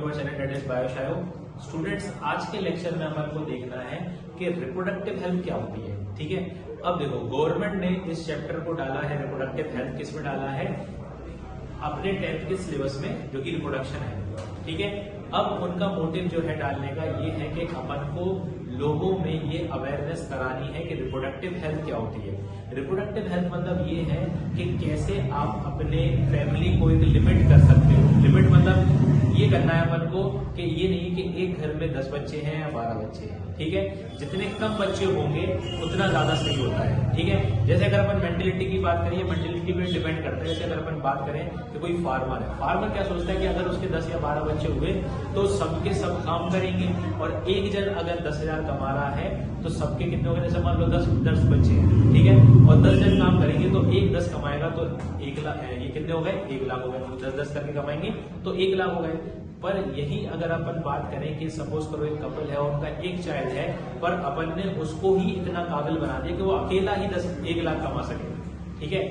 My channel that is बायोशायो। Students, आज के लेक्चर में अपन को देखना है कि रिप्रोडक्टिव हेल्थ क्या होती है। ठीक है, अब देखो गवर्नमेंट ने इस चैप्टर को डाला है रिप्रोडक्टिव हेल्थ, किस में डाला है? अपने 10th के सिलेबस में, जो कि रिप्रोडक्शन है। ठीक है, अब उनका मोटिव जो है डालने का ये है कि अपन को लोगों में ये अवेयरनेस करानी है कि रिप्रोडक्टिव हेल्थ क्या होती है। रिप्रोडक्टिव हेल्थ मतलब ये है कि कैसे आप अपने फैमिली को एक लिमिट कर सकते हो। लिमिट मतलब ये करना है अपन को कि ये नहीं कि एक घर में 10 बच्चे हैं या 12 बच्चे हैं। ठीक है, जितने कम बच्चे होंगे उतना ज्यादा सही होता है। ठीक है, जैसे अगर अपन मेंटेलिटी की बात करें, मेंटेलिटी पे डिपेंड करता है। जैसे अगर अपन बात करें कि कोई फार्मर है, फार्मर क्या सोचता है कि अगर उसके 10 या 12 बच्चे हुए तो सबके सब काम करेंगे, और एक जन अगर 10,000 कमा रहा है तो सबके कितने हो गए? जैसे मान लो 10 बच्चे हैं, ठीक है, और 10 जन काम करेंगे तो एक 10 कमाएगा तो 1 लाख, ये कितने हो गए? 1 लाख हो गए। तो 10-10 करके कमाएंगे तो 1 लाख हो गए। पर यही अगर अपन बात करें कि सपोज करो एक कपल है और उनका एक चाइल्ड है, पर अपन ने उसको ही इतना काबिल बना दिया कि वो अकेला ही 1 लाख कमा सके। ठीक है,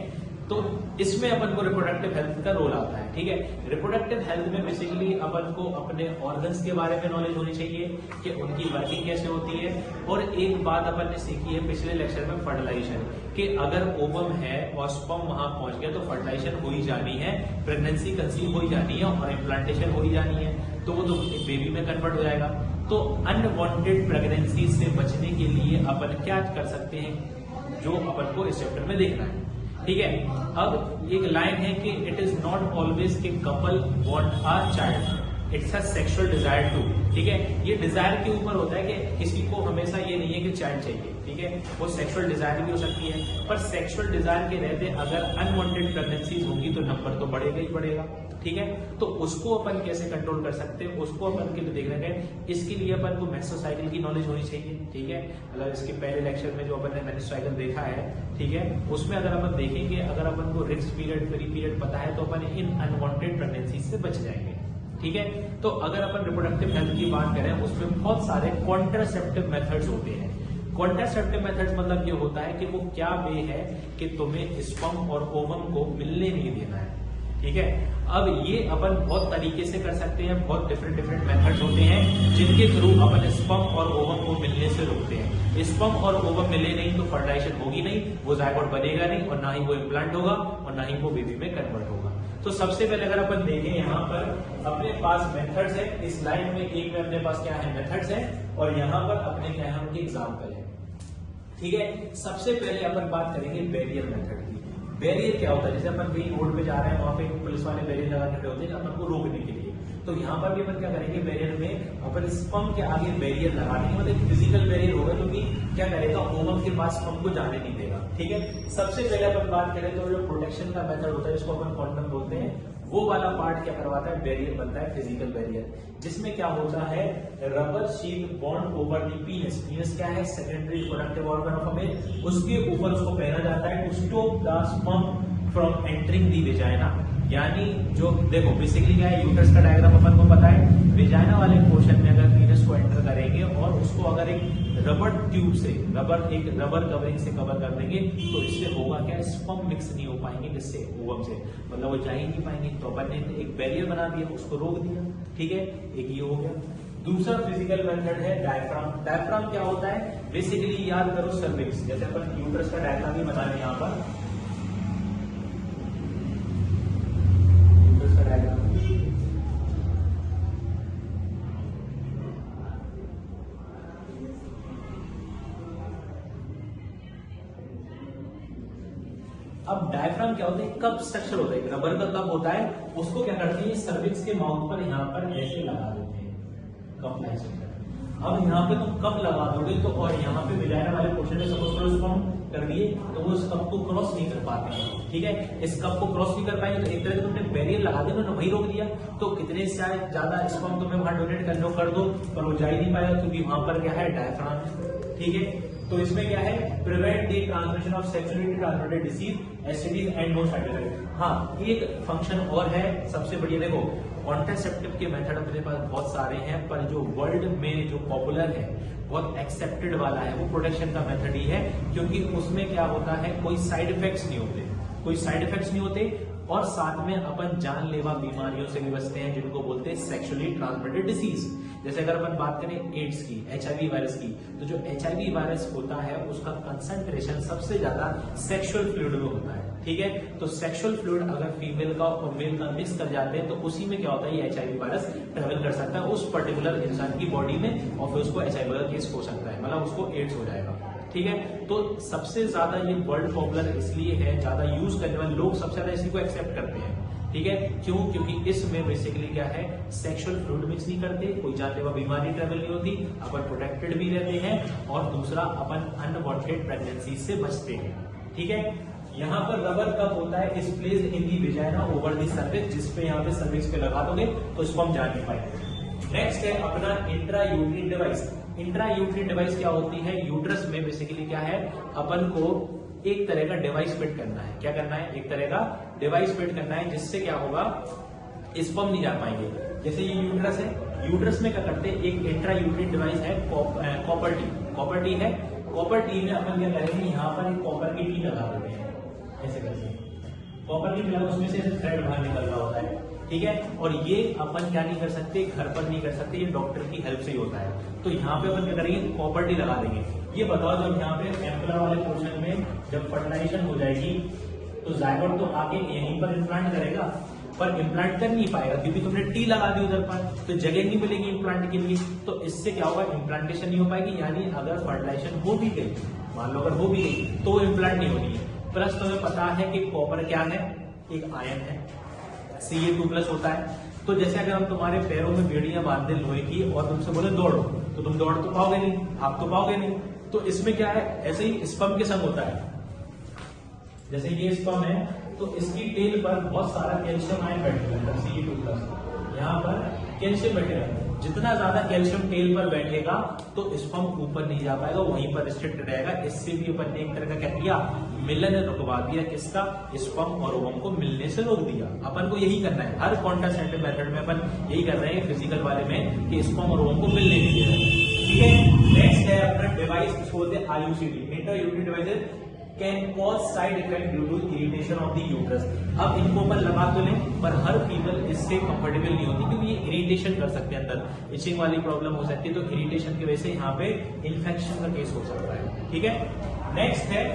तो इसमें अपन को रिप्रोडक्टिव हेल्थ का रोल आता है। ठीक है, रिप्रोडक्टिव हेल्थ में बेसिकली अपन को अपने ऑर्गन्स के बारे में नॉलेज होनी चाहिए कि उनकी वर्किंग कैसे होती है। और एक बात अपन ने सीखी है पिछले लेक्चर में, फर्टिलाइजेशन, कि अगर ओवम है और स्पर्म वहां पहुंच गया तो फर्टिलाइजेशन हो ही जानी है, प्रेगनेंसी कंसीव हो ही जानी है और इम्प्लांटेशन हो ही जानी है, तो वो तो बेबी में कन्वर्ट हो जाएगा। तो अनवांटेड प्रेगनेंसी से बचने के लिए अपन क्या कर सकते हैं, जो अपन को इस चैप्टर में देखना है। ठीक है, अब एक लाइन है कि इट इज नॉट ऑलवेज के couple want a child, it's a sexual desire too. ठीक है, ये डिजायर के ऊपर होता है कि किसी को हमेशा ये नहीं है कि चाइल्ड चाहिए। ठीक है, वो सेक्सुअल डिजायर भी हो सकती है, पर सेक्सुअल डिजायर के रहते अगर अनवांटेड प्रेगनेंसीज होंगी तो नंबर तो बढ़ेगा ही बढ़ेगा। ठीक है, तो उसको अपन कैसे कंट्रोल कर सकते हैं, उसको अपन के लिए देखना है। इसके लिए अपन को मेंस्ट्रुअल साइकिल की नॉलेज होनी चाहिए। ठीक है, मतलब इसके पहले लेक्चर में जो अपन ने मेंस्ट्रुअल साइकिल देखा है, ठीक है, उसमें अगर अपन देखेंगे, अगर अपन को रिस्क पीरियड, फ्री पीरियड पता है तो अपन इन अनवांटेड प्रेगनेंसी से बच जाएंगे। ठीक है, तो अगर अपन रिप्रोडक्टिव हेल्थ की बात करें, उसमें बहुत सारे कॉन्ट्रासेप्टिव मेथड्स होते हैं। कॉन्ट्रासेप्टिव मेथड्स मतलब ये होता है कि वो क्या वे है कि तुम्हें स्पर्म और ओवम को मिलने नहीं देना है। ठीक है, अब ये अपन बहुत तरीके से कर सकते हैं, बहुत डिफरेंट मेथड्स होते हैं जिनके थ्रू अपन स्पर्म और ओवम को मिलने से रोकते हैं। स्पर्म और ओवम मिले नहीं तो फर्टिलाइजेशन होगी नहीं, वो जायगोट बनेगा नहीं, और ना ही वो इम्प्लांट होगा और ना ही वो बेबी में कन्वर्ट होगा। तो सबसे पहले अगर अपन देखें, यहाँ पर अपने पास मेथड्स है, इस लाइन में एक में अपने पास क्या है? मेथड्स है, और यहाँ पर अपने क्या है? उनके एग्जाम्पल है। ठीक है, सबसे पहले अपन बात करेंगे बैरियर मेथड की। बैरियर क्या होता है? जैसे अपन कहीं रोड पे जा रहे हैं, वहां पे पुलिस वाले बैरियर लगा खड़े होते हैं अपन को रोकने के लिए, तो यहाँ पर भी अपन क्या करेंगे? बैरियर में अपन स्पर्म के आगे बैरियर लगा देंगे, मतलब फिजिकल बैरियर होगा, जो कि क्या करेगा? ओवम के पास स्पर्म को जाने नहीं देगा। ठीक है, सबसे पहले अपन बात करें तो जो प्रोटेक्शन का मेथड होता है, जिसको अपन कॉन्डम बोलते हैं, वो वाला पार्ट क्या करवाता है? बैरियर बनता है, फिजिकल बैरियर, जिसमें क्या होता है? Rubber sheath bound over the penis. Penis क्या है? Secondary reproductive organ of a male. उसके ऊपर उसको पहना जाता है to stop the sperm from entering the vagina. यानी जो देखो बेसिकली क्या है, यूट्रस का डायग्राम अपन को पता है, वेजाइना वाले पोर्शन में अगर पीनस को एंटर करेंगे और उसको अगर एक रबर ट्यूब से, रबर कवरिंग से कवर कर देंगे, तो इससे होगा क्या? स्पर्म मिक्स नहीं हो पाएंगे जिससे ओवम से, मतलब वो जा ही नहीं पाएंगे। तो अपन ने एक बैरियर बना दिया, उसको रोक दिया। ठीक है, एक ये हो गया। दूसरा फिजिकल मेथड है डायफ्राम। डायफ्राम क्या होता है? बेसिकली याद करो सर्विक्स, जैसे अपन यूट्रस का डायग्राम भी बना रहे यहाँ पर, अब डायफ्राम क्या होता है? कप स्ट्रक्चर होता है, रबर का कप होता है, उसको क्या करते हैं? सर्विक्स के माउथ पर यहाँ पर ऐसे लगा देते हैं, कप ऐसे। अब यहाँ पे तुम कप लगा दोगे तो, और यहाँ पे वेजाइना वाले पोर्शन में सपोज करो स्पर्म कर दिए, तो वो इस कप को क्रॉस नहीं कर पाते हैं। ठीक है, इस कप को क्रॉस नहीं कर पाएंगे, तो एक तरह से तुमने बैरियर लगा दिया, उन्होंने वही रोक दिया, तो कितने से ज्यादा स्पर्म तुम्हें वहां डोनेट कर दो, पर वो जा ही नहीं पाएगा, क्योंकि वहां पर क्या है? डायफ्राम है। ठीक है, तो इसमें क्या है? Prevent the transmission of sexually transmitted disease, STDs and no side effect. हाँ, एक फंक्शन और है सबसे बढ़िया, देखो कॉन्ट्रासेप्टिव के मेथड अपने पास बहुत सारे हैं, पर जो वर्ल्ड में जो पॉपुलर है, बहुत एक्सेप्टेड वाला है, वो प्रोटेक्शन का मेथड ही है, क्योंकि उसमें क्या होता है? कोई साइड इफेक्ट्स नहीं होते, कोई साइड इफेक्ट्स नहीं होते, और साथ में अपन जानलेवा बीमारियों से भी बचते हैं जिनको बोलते हैं सेक्सुअली ट्रांसमिटेड डिसीज। जैसे अगर अपन बात करें एड्स की, HIV वायरस की, तो जो HIV वायरस होता है उसका कंसंट्रेशन सबसे ज्यादा सेक्सुअल फ्लूइड में होता है, ठीक है। तो सेक्सुअल फ्लूइड अगर फीमेल का और मेल का मिक्स कर जाते हैं तो उसी में क्या होता है, ये HIV वायरस ट्रेवल कर सकता है उस पर्टिकुलर इंसान की बॉडी में और फिर उसको HIV का केस हो सकता है, मतलब उसको एड्स हो जाएगा, ठीक है। तो सबसे ज्यादा ये वर्ल्ड पॉपुलर इसलिए है, ज्यादा यूज करने वाले लोग सबसे ज्यादा इसी को एक्सेप्ट करते हैं, ठीक है। क्यों? क्योंकि इसमें बेसिकली क्या है, सेक्सुअल फ्लूइड मिक्स नहीं करते, कोई जानलेवा बीमारी ट्रेवल नहीं होती, अपन प्रोटेक्टेड भी रहते हैं और दूसरा अपन अनवांटेड प्रेगनेंसी से बचते हैं, ठीक है। यहाँ पर रबर कब होता है, is placed in the vagina over the cervix, जिसपे यहाँ पे सर्विक्स पे लगा दोगे तो इसको हम जान नहीं पाएंगे। नेक्स्ट है अपना intra uterine device. Intra uterine device क्या होती है, यूट्रस में बेसिकली क्या है, अपन को एक तरह का डिवाइस फिट करना है। क्या करना है, एक तरह का डिवाइस फिट करना है, जिससे क्या होगा, स्पर्म नहीं जा पाएंगे। जैसे ये यूट्रस है, यूट्रस में क्या करते हैं, एक इंट्रा यूट्रीन डिवाइस है, कॉपर टी है। कॉपर टी में अपन क्या करेंगे, यहाँ पर एक कॉपर की टी लगा देते हैं, ऐसे करके कॉपर की लगा, उसमें से थ्रेड बाहर निकल रहा होता है, ठीक है। और ये अपन क्या नहीं कर सकते, घर पर नहीं कर सकते, ये डॉक्टर की हेल्प से ही होता है। तो यहाँ पे अपन क्या करेंगे, कॉपर टी लगा देंगे। ये बताओ, जब यहाँ पे एम्पुलर वाले पोर्शन में जब फर्टिलाइजेशन हो जाएगी तो जायगोट तो आके यहीं पर इम्प्लांट करेगा, पर इम्प्लांट कर नहीं पाएगा क्योंकि तुमने टी लगा दी उधर पर, तो जगह नहीं मिलेगी इम्प्लांट के लिए। तो इससे क्या होगा, इम्प्लांटेशन नहीं हो पाएगी। यानी अगर फर्टिलाइजेशन हो भी गई, मान लो अगर हो भी गई, तो इम्प्लांट नहीं होनी है। प्लस तुम्हें पता है कि कॉपर क्या है, एक आयन है, Ca2+ होता है। तो जैसे अगर हम तुम्हारे पैरों में बेड़ियां बांध दें लोहे की और तुमसे बोले दौड़ो, तो तुम दौड़ तो पाओगे नहीं, भाग तो पाओगे नहीं। तो इसमें क्या है, ऐसे ही स्पर्म के संग होता है। जैसे ये स्पर्म है तो इसकी टेल पर बहुत सारा कैल्शियम आयन बैठेगा, Ca2+। यहाँ पर कैल्शियम बैठेगा, जितना ज्यादा कैल्शियम टेल पर बैठेगा तो स्पर्म ऊपर नहीं जा पाएगा, वहीं पर रिस्ट्रिक्ट रहेगा। इससे भी अपन ने एक तरह का क्या किया, मिलन रुकवा दिया, किसका, स्पर्म और ओवम को मिलने से रोक दिया। अपन को यही करना है, हर कॉन्ट्रासेप्टिव मेथड में अपन यही कर रहे हैं फिजिकल वाले में, कि स्पर्म और ओवम को मिलने नहीं दे रहे हैं, ठीक है। नेक्स्ट है अपना डिवाइस, इसको बोलते हैं IUCD, intra uterine device can cause side effect due to irritation of the uterus. अब इनको अपन लगा तो लें, पर हर फीमेल इससे कंफर्टेबल नहीं होती क्योंकि ये इरिटेशन कर सकते हैं, अंदर इचिंग वाली प्रॉब्लम हो सकती है। तो इरिटेशन की वजह से यहाँ पे इन्फेक्शन का केस हो सकता है, ठीक है। नेक्स्ट है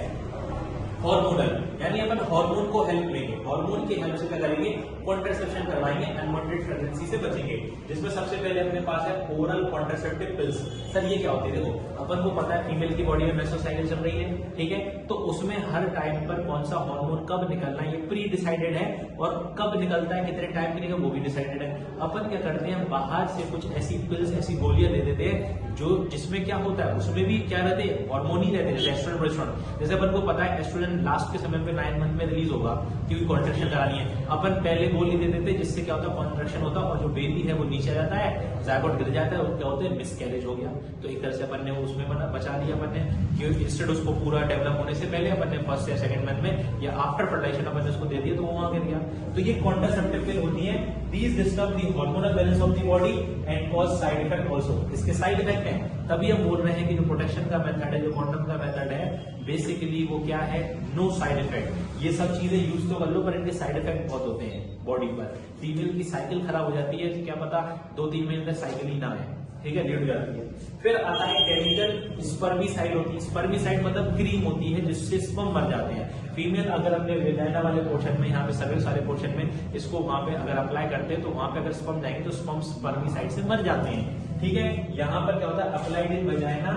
हार्मोनल, यानी अपन हार्मोन को हेल्प लेंगे, हार्मोन की हेल्प से क्या करेंगे, कॉन्ट्रासेप्शन करवाएंगे, अनवांटेड प्रेगनेंसी से बचेंगे। जिसमें सबसे पहले अपने पास है ओरल कॉन्ट्रासेप्टिव पिल्स। सर ये क्या होती है, देखो अपन को पता है फीमेल की बॉडी में मेसोसाइकिल चल रही है, ठीक है। तो उसमें हर टाइम पर कौन सा हार्मोन कब निकलना है ये प्री डिसाइडेड है, और कब निकलता है, कितने टाइम के लिए वो भी डिसाइडेड है। अपन क्या करते हैं, बाहर से कुछ ऐसी पिल्स, ऐसी गोलियां दे देते हैं जो जिसमें क्या होता है, उसमें भी क्या रहते हैं, हार्मोन ही रहते हैं, एस्ट्रोजन प्रोजेस्टेरोन। जैसे अपन को पता है एस्ट्रोजन लास्ट के समय पे 9 मंथ में रिलीज होगा क्योंकि कॉन्ट्रैक्शन करानी है। अपन पहले गोली दे देते, जिससे क्या होता है, कॉन्ट्रैक्शन होता है और जो बेबी है वो नीचे आ जाता है, जायगोट गिर जाता है, और क्या होता है, मिसकैरेज हो गया। तो एक तरह से अपन ने उसमें बचा लिया अपन ने, कि इंस्टेड उसको पूरा डेवलप होने से पहले अपन ने फर्स्ट या सेकंड मंथ में या आफ्टर फर्टिलाइजेशन अपन ने उसको दे दिया तो वो वहां गिर गया। तो ये कॉन्ट्रासेप्टिव पिल होती है, these disturb the hormonal balance of the body and cause side effect also. इसके साइड इफेक्ट है, तभी हम बोल रहे हैं कि जो प्रोटेक्शन का मेथड है, जो कॉन्डम का मेथड है, बेसिकली वो क्या है, नो साइड इफेक्ट। ये सब चीजें यूज तो कर लो, पर इनके साइड इफेक्ट बहुत होते हैं बॉडी पर। फीमेल की साइकिल खराब हो जाती है, क्या पता 2-3 महीने तक साइकिल ही ना आए, ठीक है, लेट हो जाती है। फिर आता है केमिकल स्पर्मिसाइड होती है। स्पर्मिसाइड मतलब क्रीम होती है जिससे स्पर्म मर जाते हैं। फीमेल अगर अपने वेजाइना वाले पोर्शन में, यहाँ पे सर्विक्स वाले पोर्शन में इसको वहां पे अगर अप्लाई करते हैं तो वहां पे अगर स्पर्म जाएंगे तो स्पर्म स्पर्मिसाइड से मर जाते हैं, ठीक है। यहाँ पर क्या होता है, applied in vagina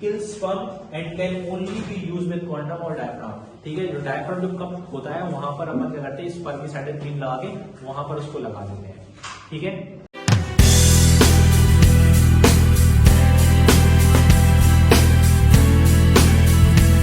kill sperm and can only B use with condom और डायफ्राम, ठीक है। जो डायफ्राम जो कप होता है वहां पर अपन क्या करते हैं, स्पर्मिसाइड क्रीम लगा के वहां पर उसको लगा देते हैं, ठीक है।